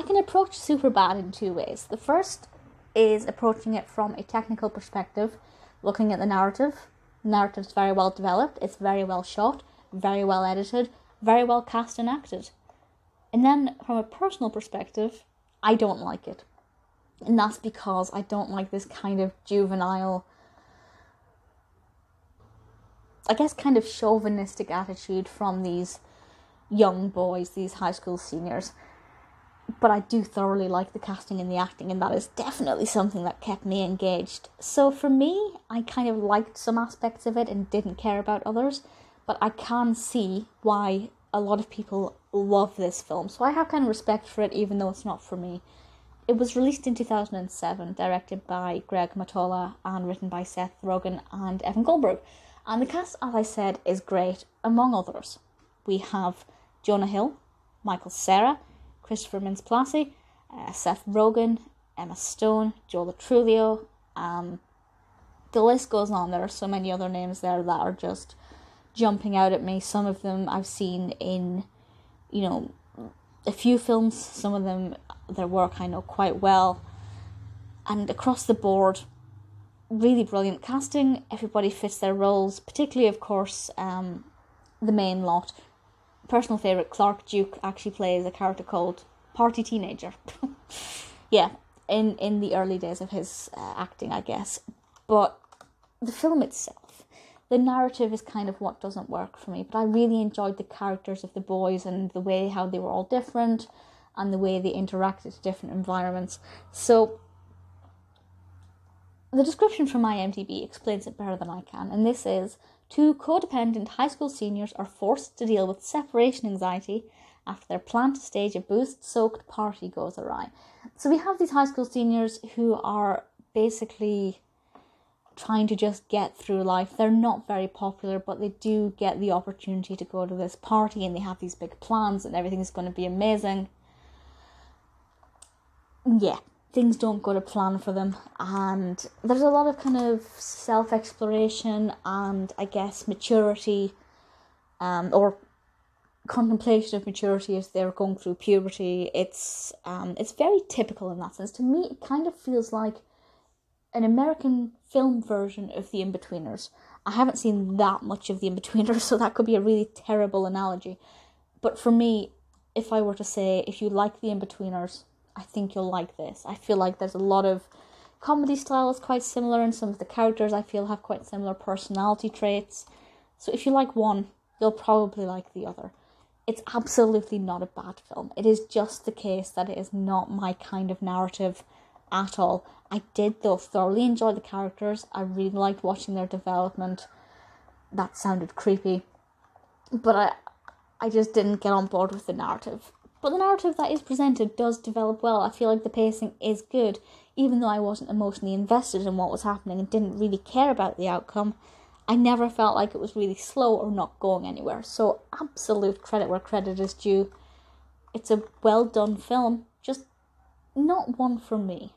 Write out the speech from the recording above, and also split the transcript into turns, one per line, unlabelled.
can approach Superbad in two ways. The first is approaching it from a technical perspective, looking at the narrative. The narrative's very well developed, it's very well shot, very well edited, very well cast and acted. And then from a personal perspective, I don't like it. And that's because I don't like this kind of juvenile, I guess kind of chauvinistic attitude from these young boys, these high school seniors. But I do thoroughly like the casting and the acting, and that is definitely something that kept me engaged. So for me, I kind of liked some aspects of it and didn't care about others, but I can see why a lot of people love this film. So I have kind of respect for it, even though it's not for me. It was released in 2007, directed by Greg Mottola and written by Seth Rogen and Evan Goldberg. And the cast, as I said, is great. Among others, we have Jonah Hill, Michael Cera, Christopher Mintz-Plasse, Seth Rogen, Emma Stone, Joe Trulio. The list goes on. There are so many other names there that are just jumping out at me. Some of them I've seen in, a few films. Some of them, their work I know quite well. And across the board, really brilliant casting. Everybody fits their roles, particularly, of course, the main lot. Personal favourite, Clark Duke actually plays a character called Party Teenager. Yeah, in the early days of his acting, I guess. But the film itself, the narrative is kind of what doesn't work for me. But I really enjoyed the characters of the boys and the way how they were all different and the way they interacted in different environments. So the description from IMDb explains it better than I can, and this is: two codependent high school seniors are forced to deal with separation anxiety after their plan to stage a booze-soaked party goes awry. So we have these high school seniors who are basically trying to just get through life. They're not very popular, but they do get the opportunity to go to this party, and they have these big plans and everything's going to be amazing. Yeah, things don't go to plan for them, and there's a lot of kind of self-exploration and I guess maturity, or contemplation of maturity as they're going through puberty. It's very typical in that sense. To me, it kind of feels like an American film version of The Inbetweeners. I haven't seen that much of The Inbetweeners, so that could be a really terrible analogy. But for me, if I were to say, if you like The Inbetweeners, I think you'll like this. I feel like there's a lot of comedy style is quite similar, and some of the characters I feel have quite similar personality traits. So if you like one, you'll probably like the other. It's absolutely not a bad film. It is just the case that it is not my kind of narrative at all. I did, though, thoroughly enjoy the characters. I really liked watching their development. That sounded creepy. But I just didn't get on board with the narrative. But the narrative that is presented does develop well. I feel like the pacing is good, even though I wasn't emotionally invested in what was happening and didn't really care about the outcome. I never felt like it was really slow or not going anywhere. So absolute credit where credit is due. It's a well done film, just not one for me.